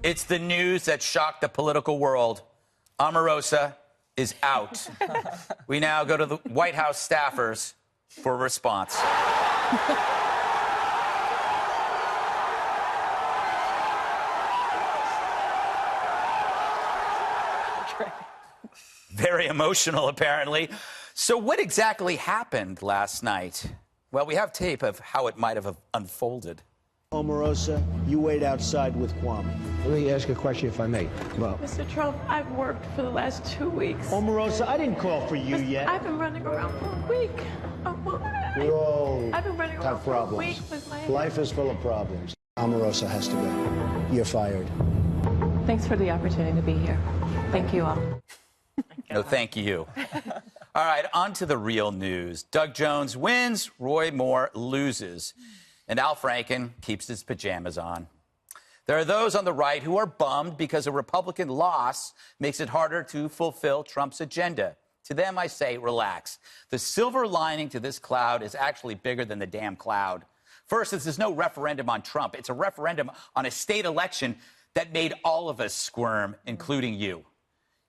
It's the news that shocked the political world. Omarosa is out. We now go to the White House staffers for a response. Very emotional, apparently. So what exactly happened last night? Well, we have tape of how it might have unfolded. Omarosa, you wait outside with Kwame. Let me ask a question, if I may. Well, Mr. Trump, I've worked for the last 2 weeks. Omarosa, I didn't call for you yet. I've been running around for a week. We all I've been running around have for a problems. week with my... Life is full of problems. Omarosa has to go. You're fired. Thanks for the opportunity to be here. Thank you all. No, thank you. All right, on to the real news. Doug Jones wins, Roy Moore loses, and Al Franken keeps his pajamas on. There are those on the right who are bummed because a Republican loss makes it harder to fulfill Trump's agenda. To them, I say, relax. The silver lining to this cloud is actually bigger than the damn cloud. First, this is no referendum on Trump. It's a referendum on a state election that made all of us squirm, including you.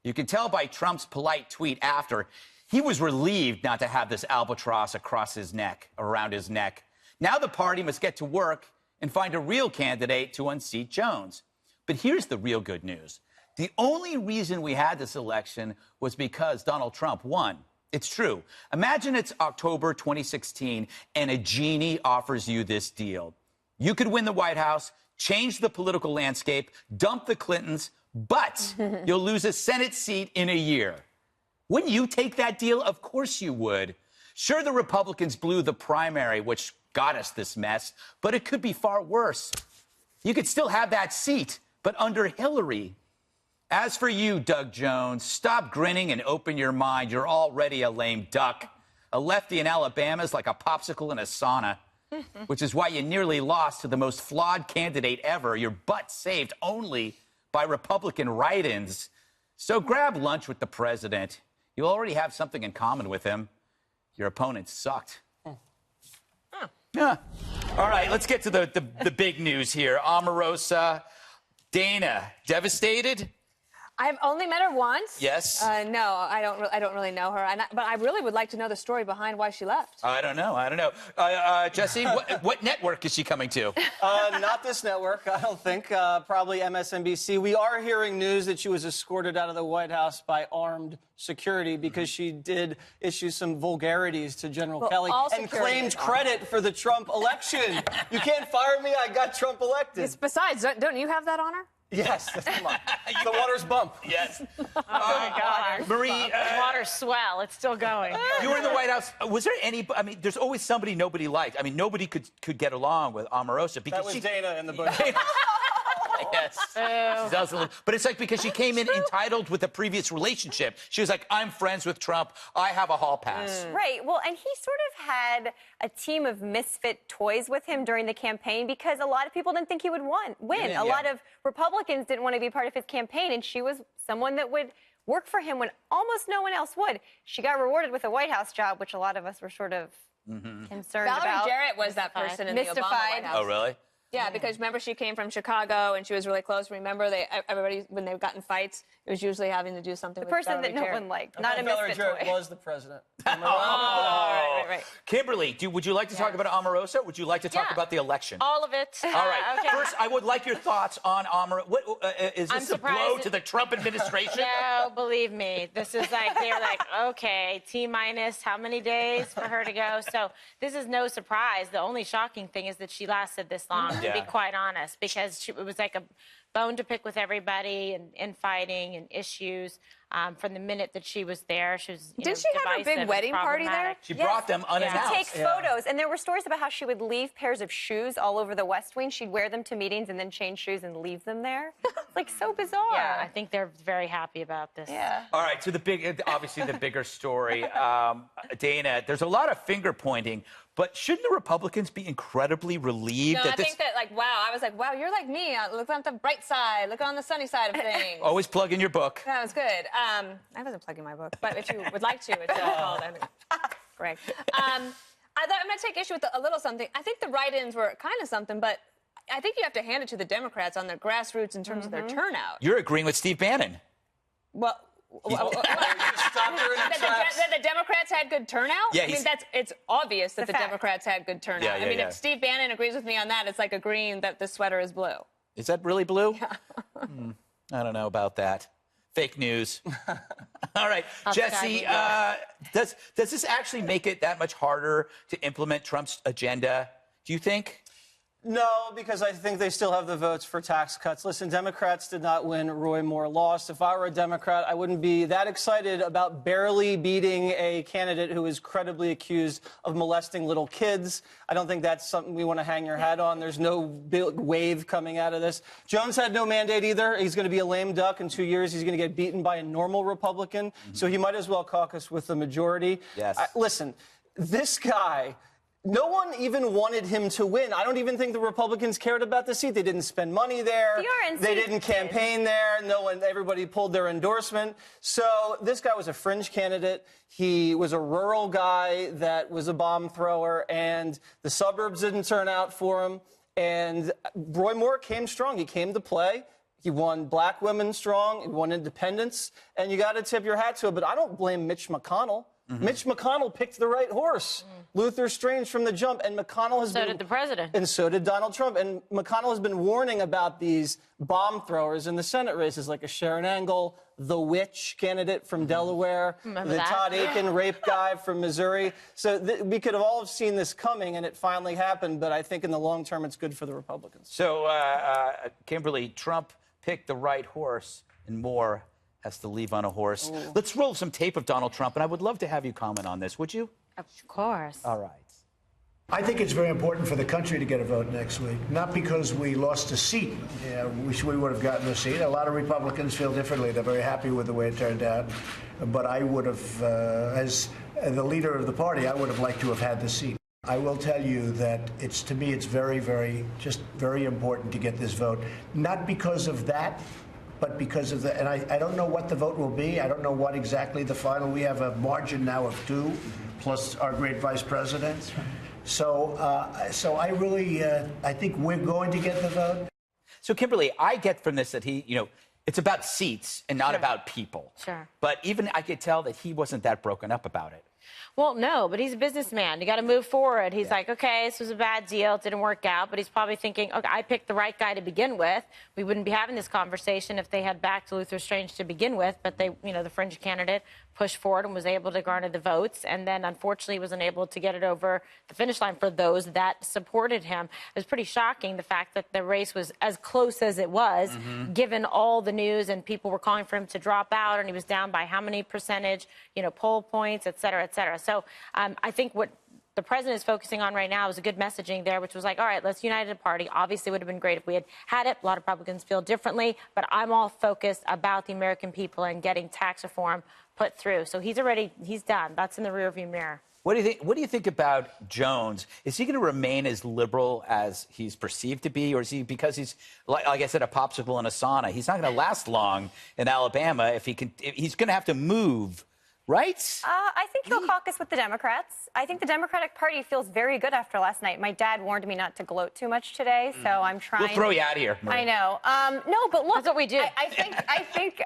You can tell by Trump's polite tweet after, he was relieved not to have this albatross across his neck, around his neck. Now the party must get to work and find a real candidate to unseat Jones. But here's the real good news. The only reason we had this election was because Donald Trump won. It's true. Imagine it's October 2016 and a genie offers you this deal. You could win the White House, change the political landscape, dump the Clintons, but you'll lose a Senate seat in a year. Wouldn't you take that deal? Of course you would. Sure, the Republicans blew the primary, which got us this mess, but it could be far worse. You could still have that seat, but under Hillary. As for you, Doug Jones, stop grinning and open your mind. You're already a lame duck. A lefty in Alabama is like a popsicle in a sauna, which is why you nearly lost to the most flawed candidate ever. Your butt saved only by Republican write-ins. So grab lunch with the president. You already have something in common with him. Your opponent sucked. Yeah. All right, let's get to the big news here. Omarosa, Dana, devastated? I've only met her once. Yes. No, I don't really know her. But I really would like to know the story behind why she left. I don't know. Jesse, what network is she coming to? Not this network, I don't think. Probably MSNBC. We are hearing news that she was escorted out of the White House by armed security because she did issue some vulgarities to General Kelly and claimed credit for the Trump election. You can't fire me. I got Trump elected. Besides, don't you have that honor? Yes. Come on. The water's bump. Yes. Oh, my God. Marie. The water's swell. It's still going. You were in the White House. Was there any, I mean, there's always somebody nobody liked. I mean, nobody could get along with Omarosa because that was Dana in the book. Yes. She does a little, but it's like because she came in entitled with a previous relationship. She was like, I'm friends with Trump. I have a hall pass. Right. Well, and he sort of had a team of misfit toys with him during the campaign because a lot of people didn't think he would win. A lot of Republicans didn't want to be part of his campaign, and she was someone that would work for him when almost no one else would. She got rewarded with a White House job, which a lot of us were sort of concerned about. Valerie Jarrett was that person in the Obama White House. Oh, really? Yeah, because remember she came from Chicago and she was really close. Remember, everybody when they got in fights, it was usually having to do something with person Valerie that no Jarrett. one liked. Not a Valerie misfit Jarrett toy. was the president. Right. Kimberly, would you like to talk about Omarosa? Would you like to talk about the election? All of it. All right. Okay. First, I would like your thoughts on Omarosa. Is this a blow to the Trump administration? No, believe me. This is like, they're like, okay, T-minus how many days for her to go? So this is no surprise. The only shocking thing is that she lasted this long, to be quite honest, because it was like a bone to pick with everybody and infighting and issues from the minute that she was there. She was, Did she have a big wedding party there? She brought them unannounced. To take photos, and there were stories about how she would leave pairs of shoes all over the West Wing. She'd wear them to meetings and then change shoes and leave them there. Like, so bizarre. Yeah, I think they're very happy about this. Yeah. All right, so obviously the bigger story, Dana, there's a lot of finger pointing, but shouldn't the Republicans be incredibly relieved No, that I think that, like, wow, I was like, wow, you're like me. Look on the bright side. Look on the sunny side of things. Always plug in your book. That was good. I wasn't plugging my book, but if you would like to, it's called. Greg. I thought I'm going to take issue with a little something. I think the write-ins were kind of something, but I think you have to hand it to the Democrats on their grassroots in terms of their turnout. You're agreeing with Steve Bannon. Well, that the Democrats had good turnout? Yeah, I mean, it's obvious that the fact. Democrats had good turnout. Yeah, I mean, yeah. if Steve Bannon agrees with me on that, it's like agreeing that the sweater is blue. Is that really blue? Yeah. I don't know about that. Fake news. All right, Jesse, does this actually make it that much harder to implement Trump's agenda, do you think? No, because I think they still have the votes for tax cuts. Listen, Democrats did not win. Roy Moore lost. If I were a Democrat, I wouldn't be that excited about barely beating a candidate who is credibly accused of molesting little kids. I don't think that's something we want to hang your hat on. There's no big wave coming out of this. Jones had no mandate either. He's going to be a lame duck in 2 years. He's going to get beaten by a normal Republican. So he might as well caucus with the majority. Yes. Listen, this guy... No one even wanted him to win. I don't even think the Republicans cared about the seat. They didn't spend money there. The RNC They didn't campaign there. Everybody pulled their endorsement. So this guy was a fringe candidate. He was a rural guy that was a bomb thrower, and the suburbs didn't turn out for him. And Roy Moore came strong. He came to play. He won black women strong. He won independents. And you got to tip your hat to it. But I don't blame Mitch McConnell. Mitch McConnell picked the right horse. Luther Strange from the jump, and McConnell has So did the president. And so did Donald Trump. And McConnell has been warning about these bomb throwers in the Senate races, like a Sharon Angle, the witch candidate from Delaware, Remember the that? Todd Aiken rape guy from Missouri. So we could have all seen this coming, and it finally happened. But I think in the long term, it's good for the Republicans. So, Kimberly, Trump picked the right horse, and Moore has to leave on a horse. Ooh. Let's roll some tape of Donald Trump, and I would love to have you comment on this, would you? Of course. All right. I think it's very important for the country to get a vote next week, not because we lost a seat. Yeah, wish we would have gotten a seat. A lot of Republicans feel differently. They're very happy with the way it turned out. But I would have, as the leader of the party, I would have liked to have had the seat. I will tell you that to me, it's very, very important to get this vote. Not because of that, but because of and I don't know what the vote will be. I don't know what exactly the final. We have a margin now of 2, plus our great vice president. So I really, I think we're going to get the vote. So, Kimberly, I get from this that it's about seats and not about people. Sure. But even I could tell that he wasn't that broken up about it. Well, no, but he's a businessman. You got to move forward. He's like, okay, this was a bad deal. It didn't work out. But he's probably thinking, okay, I picked the right guy to begin with. We wouldn't be having this conversation if they had backed Luther Strange to begin with. But they, the fringe candidate pushed forward and was able to garner the votes. And then, unfortunately, was unable to get it over the finish line for those that supported him. It was pretty shocking, the fact that the race was as close as it was, given all the news, and people were calling for him to drop out, and he was down by how many percentage, poll points, et cetera, et cetera. So I think what the president is focusing on right now is a good messaging there, which was like, all right, let's unite the party. Obviously, it would have been great if we had had it. A lot of Republicans feel differently, but I'm all focused about the American people and getting tax reform put through. So he's done. That's in the rearview mirror. What do you think about Jones? Is he going to remain as liberal as he's perceived to be, or is he, because he's, like I said, a popsicle in a sauna, he's not going to last long in Alabama if he's going to have to move, right? I think he'll caucus with the Democrats. I think the Democratic Party feels very good after last night. My dad warned me not to gloat too much today, so I'm trying. We'll throw you out of here, Marie. I know. No, but look. That's what we do. I think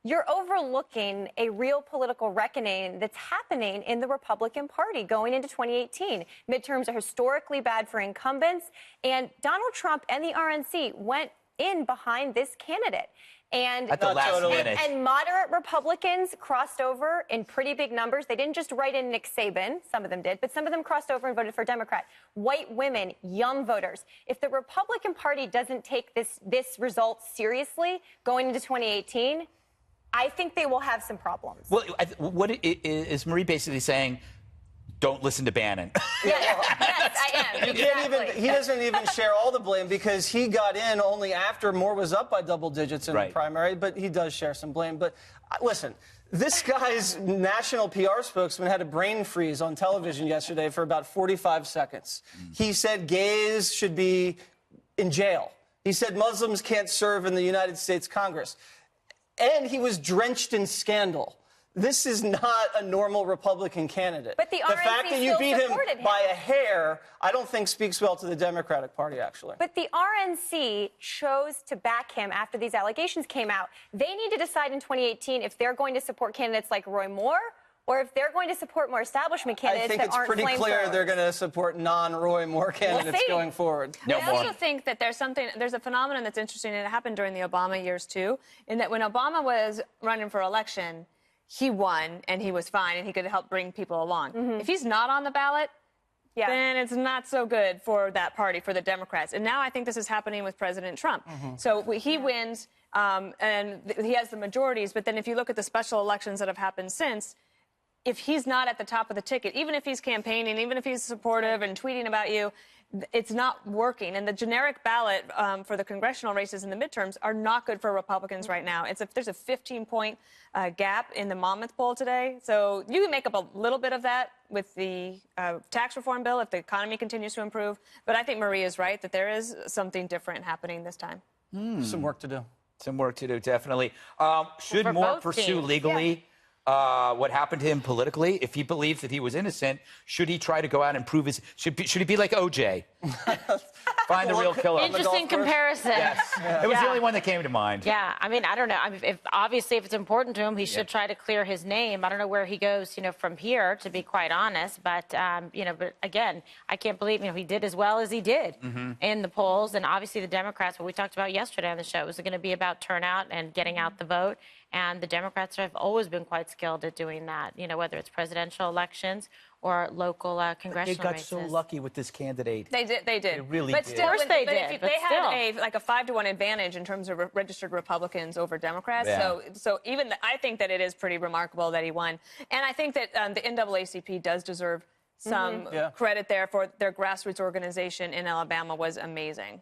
you're overlooking a real political reckoning that's happening in the Republican Party going into 2018. Midterms are historically bad for incumbents, and Donald Trump and the RNC went in behind this candidate. And at the last minute. And moderate Republicans crossed over in pretty big numbers. They didn't just write in Nick Saban. Some of them did, but some of them crossed over and voted for Democrat. White women, young voters. If the Republican Party doesn't take this result seriously going into 2018, I think they will have some problems. Well, what is Marie basically saying? Don't listen to Bannon. Yes, I am. He doesn't even share all the blame, because he got in only after Moore was up by double digits in the primary, but he does share some blame. But listen, this guy's national PR spokesman had a brain freeze on television yesterday for about 45 seconds. He said gays should be in jail. He said Muslims can't serve in the United States Congress. And he was drenched in scandal. This is not a normal Republican candidate. But the fact RNC that you still beat him supported him. by a hair, I don't think speaks well to the Democratic Party, actually. But the RNC chose to back him after these allegations came out. They need to decide in 2018 if they're going to support candidates like Roy Moore or if they're going to support more establishment candidates I think that it's aren't pretty clear flamethrowers. they're going to support non-Roy Moore candidates see. going forward. No I more. also think that there's a phenomenon that's interesting, and it happened during the Obama years too, in that when Obama was running for election, he won and he was fine and he could help bring people along. If he's not on the ballot, then it's not so good for that party, for the Democrats. And now I think this is happening with President Trump. So he wins and he has the majorities, but then if you look at the special elections that have happened since, if he's not at the top of the ticket, even if he's campaigning, even if he's supportive and tweeting about you, it's not working. And the generic ballot for the congressional races in the midterms are not good for Republicans right now. There's a 15-point gap in the Monmouth poll today. So you can make up a little bit of that with the tax reform bill if the economy continues to improve. But I think Marie is right that there is something different happening this time. Some work to do. Some work to do, definitely. Should For Moore both pursue teams. legally what happened to him politically? If he believes that he was innocent, should he try to go out and prove his... Should he be like OJ? Find the real killer. Interesting comparison. Yes. It was the only one that came to mind. Yeah, I mean, I don't know. I mean, obviously, if it's important to him, he should try to clear his name. I don't know where he goes, from here, to be quite honest. But, but again, I can't believe, he did as well as he did in the polls. And obviously, the Democrats, what we talked about yesterday on the show, was going to be about turnout and getting out the vote. And the Democrats have always been quite skilled at doing that, whether it's presidential elections or local congressional They got races. so lucky with this candidate. They did. They really but did. Still, Of course they but did, If but they still. had a 5-to-1 advantage in terms of registered Republicans over Democrats. Yeah. So even I think that it is pretty remarkable that he won, and I think that the NAACP does deserve some credit there for their grassroots organization in Alabama was amazing.